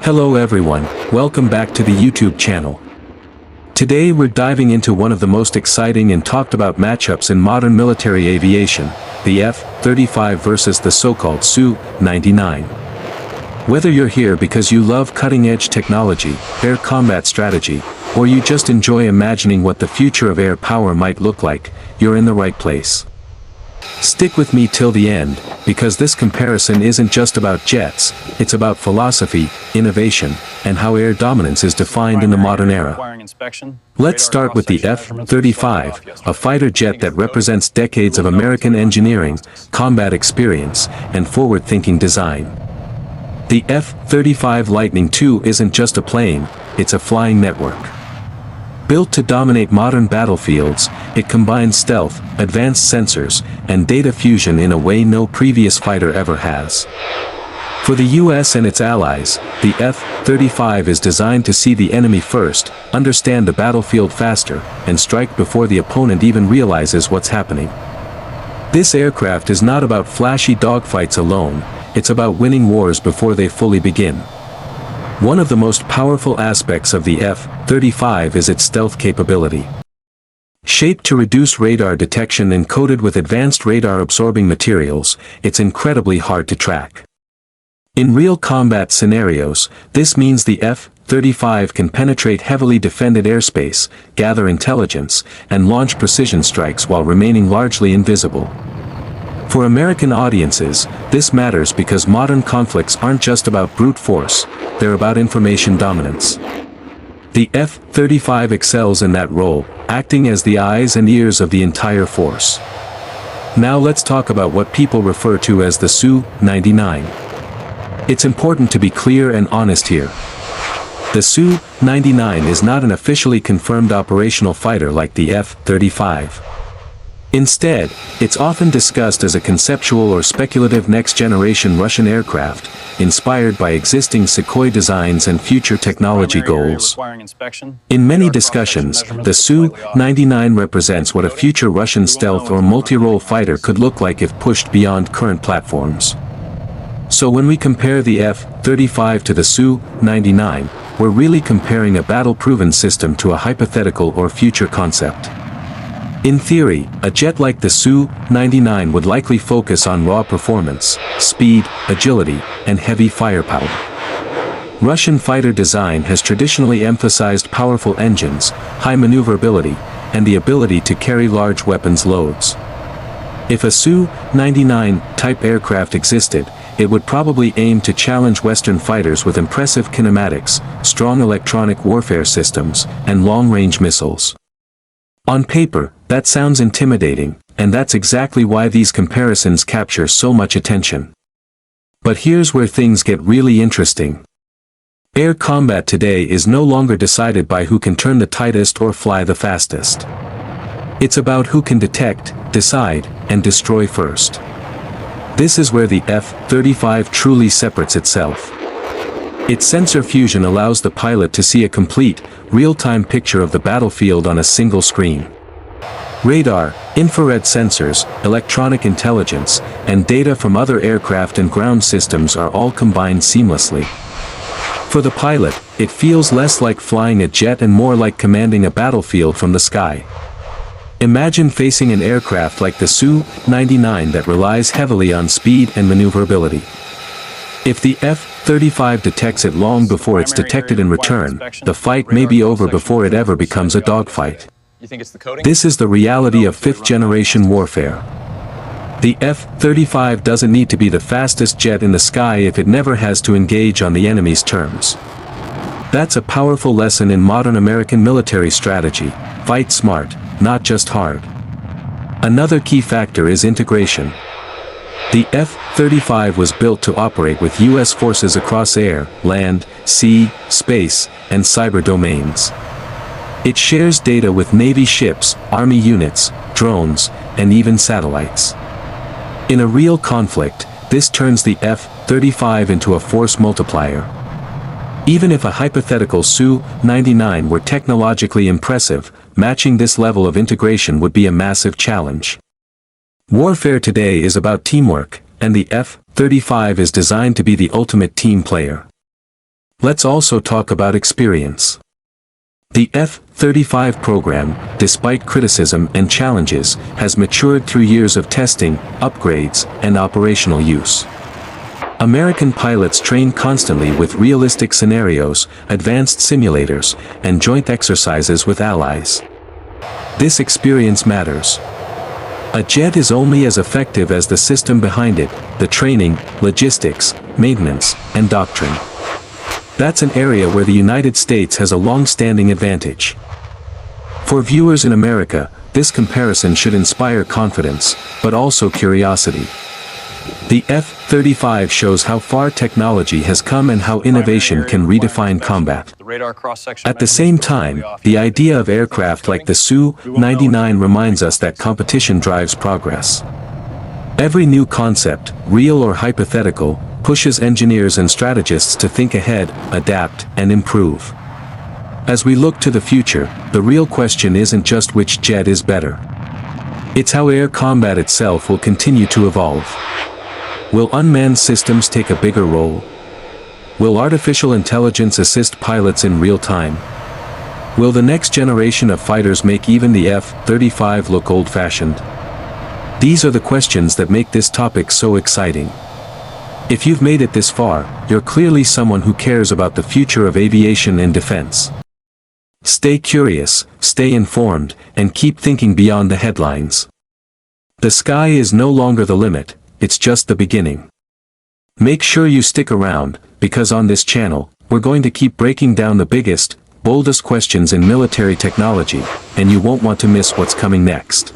Hello everyone, welcome back to the YouTube channel. Today we're diving into one of the most exciting and talked about matchups in modern military aviation, the F-35 versus the so-called Su-99. Whether you're here because you love cutting-edge technology, air combat strategy, or you just enjoy imagining what the future of air power might look like, you're in the right place. Stick with me till the end, because this comparison isn't just about jets, it's about philosophy, innovation, and how air dominance is defined in the modern era. Let's start with the F-35, a fighter jet that represents decades of American engineering, combat experience, and forward-thinking design. The F-35 Lightning II isn't just a plane, it's a flying network. Built to dominate modern battlefields, it combines stealth, advanced sensors, and data fusion in a way no previous fighter ever has. For the US and its allies, the F-35 is designed to see the enemy first, understand the battlefield faster, and strike before the opponent even realizes what's happening. This aircraft is not about flashy dogfights alone, it's about winning wars before they fully begin. One of the most powerful aspects of the F-35 is its stealth capability. Shaped to reduce radar detection and coated with advanced radar-absorbing materials, it's incredibly hard to track. In real combat scenarios, this means the F-35 can penetrate heavily defended airspace, gather intelligence, and launch precision strikes while remaining largely invisible. For American audiences, this matters because modern conflicts aren't just about brute force, they're about information dominance. The F-35 excels in that role, acting as the eyes and ears of the entire force. Now let's talk about what people refer to as the Su-99. It's important to be clear and honest here. The Su-99 is not an officially confirmed operational fighter like the F-35. Instead, it's often discussed as a conceptual or speculative next-generation Russian aircraft, inspired by existing Sukhoi designs and future technology goals. In many discussions, the Su-99 represents what a future Russian stealth or multi-role fighter could look like if pushed beyond current platforms. So when we compare the F-35 to the Su-99, we're really comparing a battle-proven system to a hypothetical or future concept. In theory, a jet like the Su-99 would likely focus on raw performance, speed, agility, and heavy firepower. Russian fighter design has traditionally emphasized powerful engines, high maneuverability, and the ability to carry large weapons loads. If a Su-99 type aircraft existed, it would probably aim to challenge Western fighters with impressive kinematics, strong electronic warfare systems, and long-range missiles. On paper, that sounds intimidating, and that's exactly why these comparisons capture so much attention. But here's where things get really interesting. Air combat today is no longer decided by who can turn the tightest or fly the fastest. It's about who can detect, decide, and destroy first. This is where the F-35 truly separates itself. Its sensor fusion allows the pilot to see a complete, real-time picture of the battlefield on a single screen. Radar, infrared sensors, electronic intelligence, and data from other aircraft and ground systems are all combined seamlessly. For the pilot, it feels less like flying a jet and more like commanding a battlefield from the sky. Imagine facing an aircraft like the Su-99 that relies heavily on speed and maneuverability. If the F-35 detects it long before it's detected in return, the fight may be over before it ever becomes a dogfight. This is the reality of fifth-generation warfare. The F-35 doesn't need to be the fastest jet in the sky if it never has to engage on the enemy's terms. That's a powerful lesson in modern American military strategy: fight smart, not just hard. Another key factor is integration. The F-35 was built to operate with U.S. forces across air, land, sea, space, and cyber domains. It shares data with Navy ships, Army units, drones, and even satellites. In a real conflict, this turns the F-35 into a force multiplier. Even if a hypothetical Su-99 were technologically impressive, matching this level of integration would be a massive challenge. Warfare today is about teamwork, and the F-35 is designed to be the ultimate team player. Let's also talk about experience. The F-35 program, despite criticism and challenges, has matured through years of testing, upgrades, and operational use. American pilots train constantly with realistic scenarios, advanced simulators, and joint exercises with allies. This experience matters. A jet is only as effective as the system behind it, the training, logistics, maintenance, and doctrine. That's an area where the United States has a long-standing advantage. For viewers in America, this comparison should inspire confidence, but also curiosity. The F-35 shows how far technology has come and how innovation can redefine combat. At the same time, the idea of aircraft like the Su-99 reminds us that competition drives progress. Every new concept, real or hypothetical, pushes engineers and strategists to think ahead, adapt, and improve. As we look to the future, the real question isn't just which jet is better. It's how air combat itself will continue to evolve. Will unmanned systems take a bigger role? Will artificial intelligence assist pilots in real time? Will the next generation of fighters make even the F-35 look old-fashioned? These are the questions that make this topic so exciting. If you've made it this far, you're clearly someone who cares about the future of aviation and defense. Stay curious, stay informed, and keep thinking beyond the headlines. The sky is no longer the limit, it's just the beginning. Make sure you stick around, because on this channel, we're going to keep breaking down the biggest, boldest questions in military technology, and you won't want to miss what's coming next.